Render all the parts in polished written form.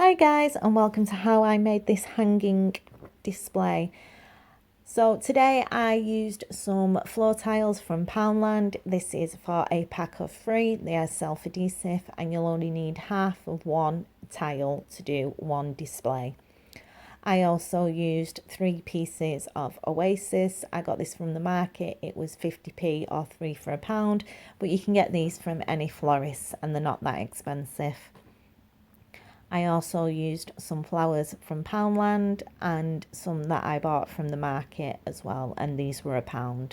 Hi guys, and welcome to how I made this hanging display. So today I used some floor tiles from Poundland. This is for a pack of 3. They are self-adhesive and you'll only need half of one tile to do one display. I also used 3 pieces of Oasis. I got this from the market. It was 50p or 3 for £1, but you can get these from any florist and they're not that expensive. I also used some flowers from Poundland and some that I bought from the market as well, and these were £1.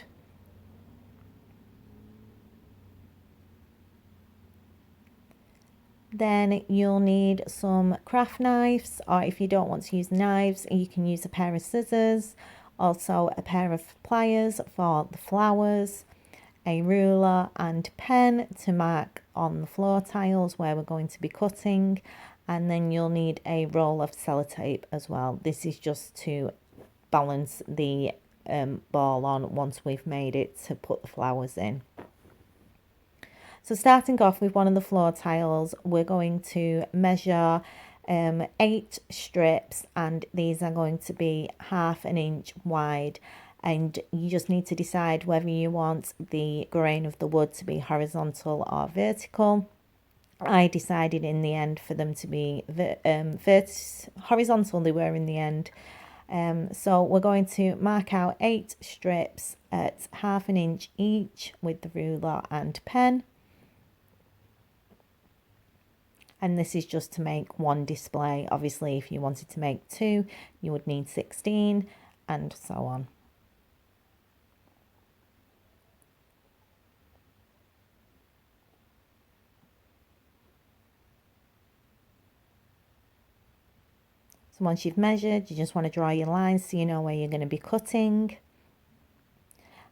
Then you'll need some craft knives, or if you don't want to use knives, you can use a pair of scissors, also a pair of pliers for the flowers, a ruler and pen to mark on the floor tiles where we're going to be cutting, and then you'll need a roll of sellotape as well. This is just to balance the ball on once we've made it to put the flowers in. So starting off with one of the floor tiles, we're going to measure 8 strips, and these are going to be ½ inch wide, and you just need to decide whether you want the grain of the wood to be horizontal or vertical. I decided in the end for them to be horizontal. They were in the end. So we're going to mark out 8 strips at ½ inch each with the ruler and pen. And this is just to make one display. Obviously, if you wanted to make 2, you would need 16 and so on. So once you've measured, you just want to draw your lines so you know where you're going to be cutting.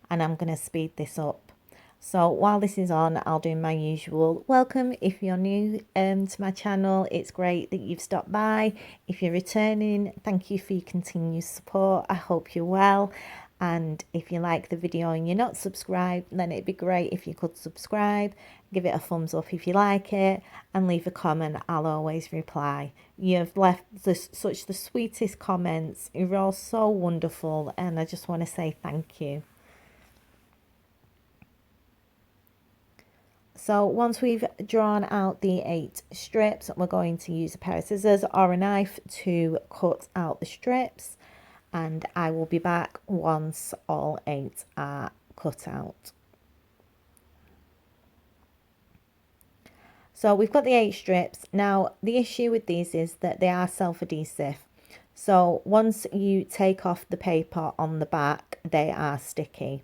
And I'm going to speed this up. So while this is on, I'll do my usual welcome. If you're new to my channel, it's great that you've stopped by. If you're returning, thank you for your continued support. I hope you're well. And if you like the video and you're not subscribed, then it'd be great if you could subscribe, give it a thumbs up if you like it, and leave a comment. I'll always reply. You've left such the sweetest comments. You're all so wonderful, and I just want to say thank you. So once we've drawn out the 8 strips, we're going to use a pair of scissors or a knife to cut out the strips, and I will be back once all 8 are cut out. So we've got the 8 strips. Now the issue with these is that they are self-adhesive. So once you take off the paper on the back, they are sticky.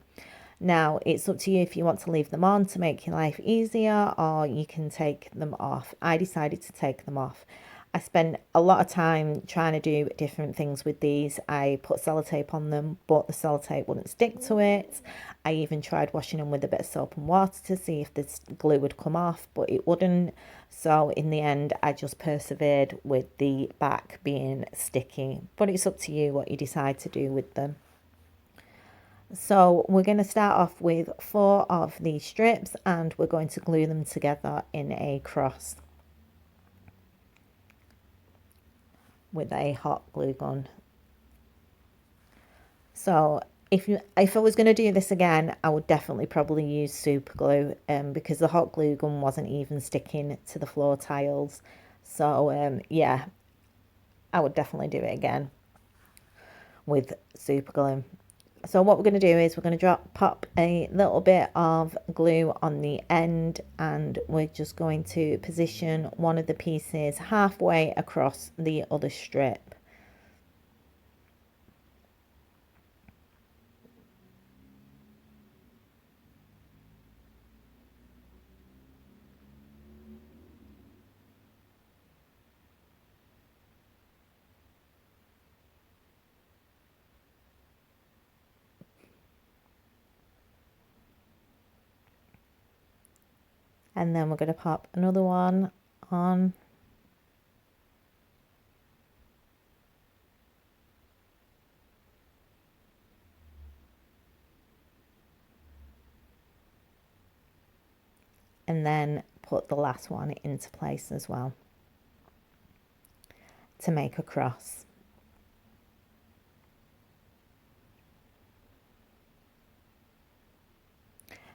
Now, it's up to you if you want to leave them on to make your life easier, or you can take them off. I decided to take them off. I spent a lot of time trying to do different things with these. I put sellotape on them, but the sellotape wouldn't stick to it. I even tried washing them with a bit of soap and water to see if the glue would come off, but it wouldn't. So in the end, I just persevered with the back being sticky. But it's up to you what you decide to do with them. So we're going to start off with 4 of these strips, and we're going to glue them together in a cross with a hot glue gun. So if I was going to do this again, I would definitely probably use super glue, because the hot glue gun wasn't even sticking to the floor tiles. So yeah, I would definitely do it again with super glue. So what we're going to do is we're going to pop a little bit of glue on the end, and we're just going to position one of the pieces halfway across the other strip. And then we're going to pop another one on. And then put the last one into place as well. to make a cross.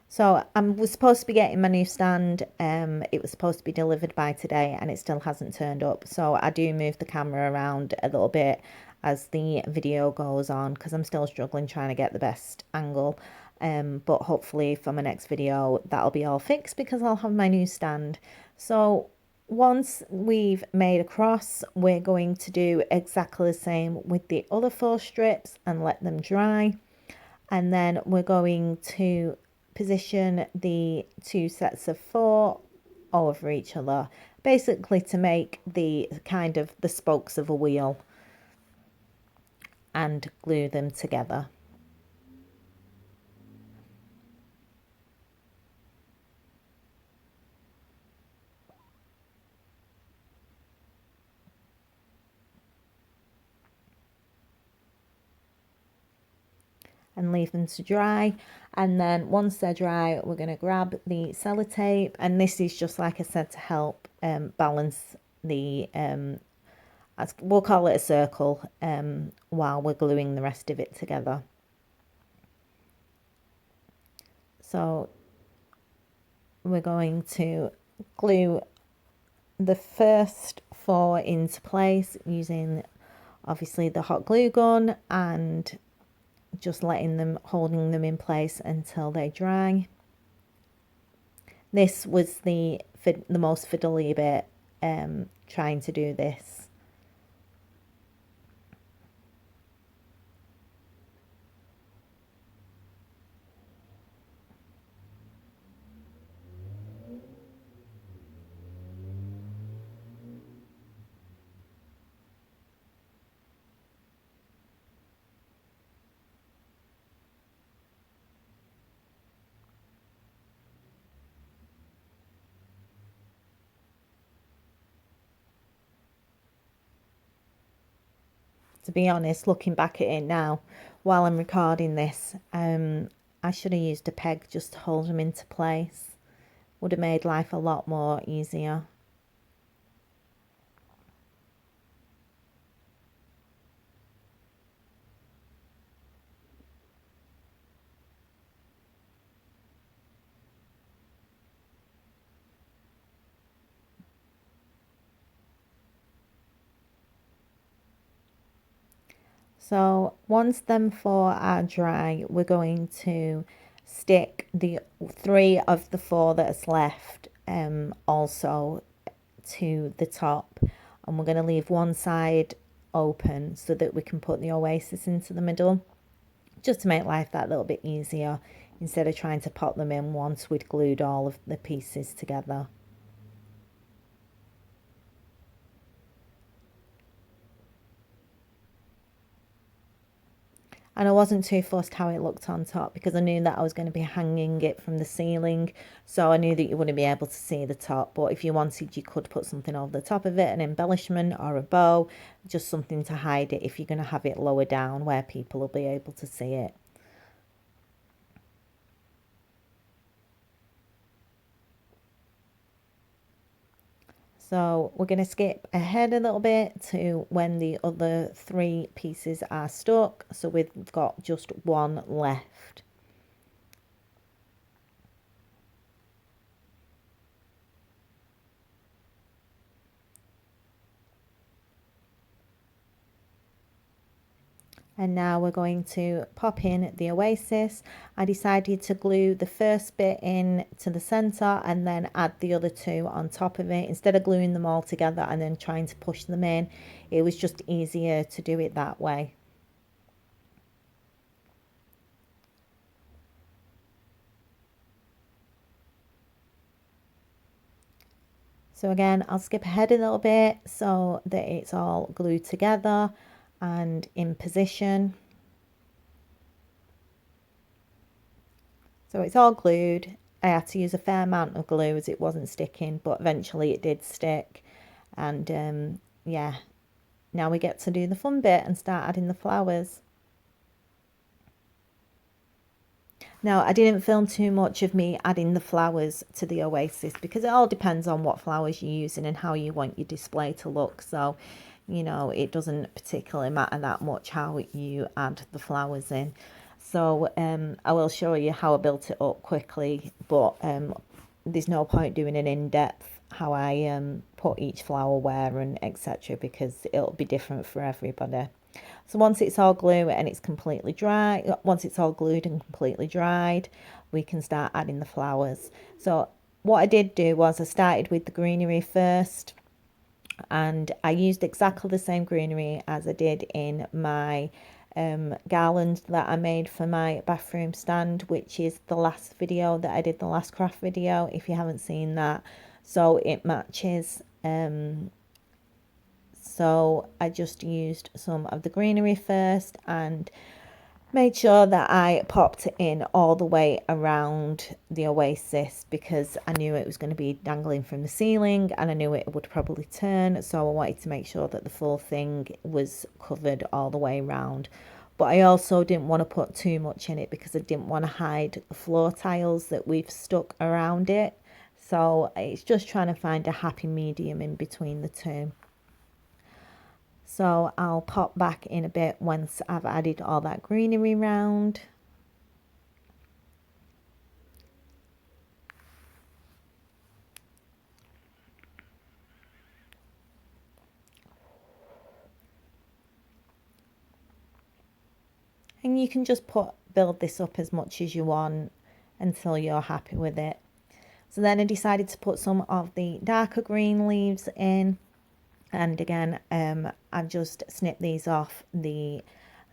So I was supposed to be getting my new stand. It was supposed to be delivered by today and it still hasn't turned up. So I do move the camera around a little bit as the video goes on because I'm still struggling trying to get the best angle. But hopefully for my next video that'll be all fixed because I'll have my new stand. So once we've made a cross, we're going to do exactly the same with the other 4 strips and let them dry. And then we're going to position the 2 sets of 4 over each other, basically to make the kind of the spokes of a wheel, and glue them together. And leave them to dry. And then once they're dry, we're going to grab the sellotape, and this is just like I said to help balance the we'll call it a circle while we're gluing the rest of it together. So we're going to glue the first 4 into place using obviously the hot glue gun and just holding them in place until they dry. This was the most fiddly bit, trying to do this. To be honest, looking back at it now, while I'm recording this, I should have used a peg just to hold them into place. Would have made life a lot more easier. So once them 4 are dry, we're going to stick the 3 of the 4 that's left also to the top, and we're going to leave one side open so that we can put the oasis into the middle, just to make life that little bit easier instead of trying to pop them in once we'd glued all of the pieces together. And I wasn't too fussed how it looked on top because I knew that I was going to be hanging it from the ceiling, so I knew that you wouldn't be able to see the top. But if you wanted, you could put something over the top of it, an embellishment or a bow, just something to hide it if you're going to have it lower down where people will be able to see it. So we're going to skip ahead a little bit to when the other 3 pieces are stuck. So we've got just 1 left. And now we're going to pop in the oasis. I decided to glue the first bit in to the center and then add the other 2 on top of it. Instead of gluing them all together and then trying to push them in, it was just easier to do it that way. So again, I'll skip ahead a little bit so that it's all glued together and in position. So it's all glued. I had to use a fair amount of glue as it wasn't sticking, but eventually it did stick. And yeah, now we get to do the fun bit and start adding the flowers. Now, I didn't film too much of me adding the flowers to the oasis because it all depends on what flowers you're using and how you want your display to look. So, you know, it doesn't particularly matter that much how you add the flowers in. So I will show you how I built it up quickly, but there's no point doing an in-depth how I put each flower where and etc. because it'll be different for everybody. So once it's all glue and it's completely dry, once it's all glued and completely dried, we can start adding the flowers. So what I did do was I started with the greenery first, and I used exactly the same greenery as I did in my garland that I made for my bathroom stand, which is the last video that I did, the last craft video, if you haven't seen that. So it matches. So I just used some of the greenery first and made sure that I popped it in all the way around the oasis because I knew it was going to be dangling from the ceiling and I knew it would probably turn, so I wanted to make sure that the full thing was covered all the way around. But I also didn't want to put too much in it because I didn't want to hide the floor tiles that we've stuck around it. So it's just trying to find a happy medium in between the two. So I'll pop back in a bit once I've added all that greenery round. And you can just build this up as much as you want until you're happy with it. So then I decided to put some of the darker green leaves in. And again, I've just snipped these off the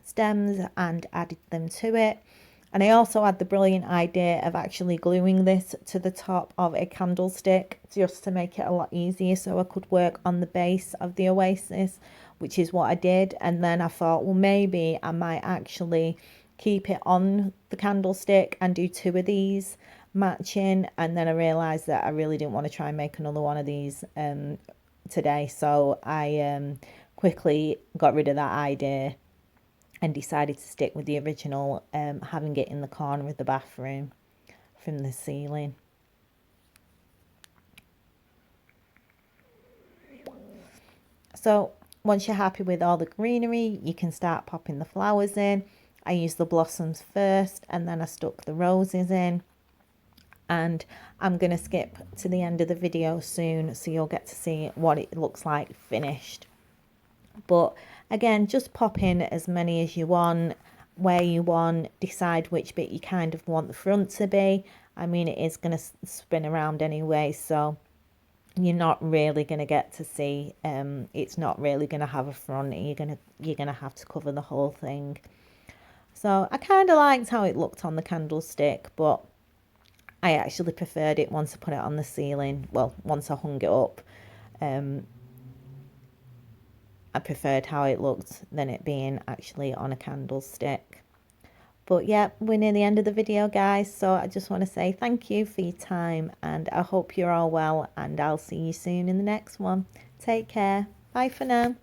stems and added them to it. And I also had the brilliant idea of actually gluing this to the top of a candlestick just to make it a lot easier so I could work on the base of the oasis, which is what I did. And then I thought, well, maybe I might actually keep it on the candlestick and do two of these matching. And then I realised that I really didn't want to try and make another one of these today, so I quickly got rid of that idea and decided to stick with the original, having it in the corner of the bathroom from the ceiling. So once you're happy with all the greenery, you can start popping the flowers in. I used the blossoms first and then I stuck the roses in. And I'm going to skip to the end of the video soon so you'll get to see what it looks like finished. But again, just pop in as many as you want, where you want, decide which bit you kind of want the front to be. I mean, it is going to spin around anyway, so you're not really going to get to see, it's not really going to have a front. You're going to have to cover the whole thing. So I kind of liked how it looked on the candlestick, but I actually preferred it once I put it on the ceiling. Well, once I hung it up, I preferred how it looked than it being actually on a candlestick. But yeah, we're near the end of the video, guys. So I just want to say thank you for your time and I hope you're all well and I'll see you soon in the next one. Take care. Bye for now.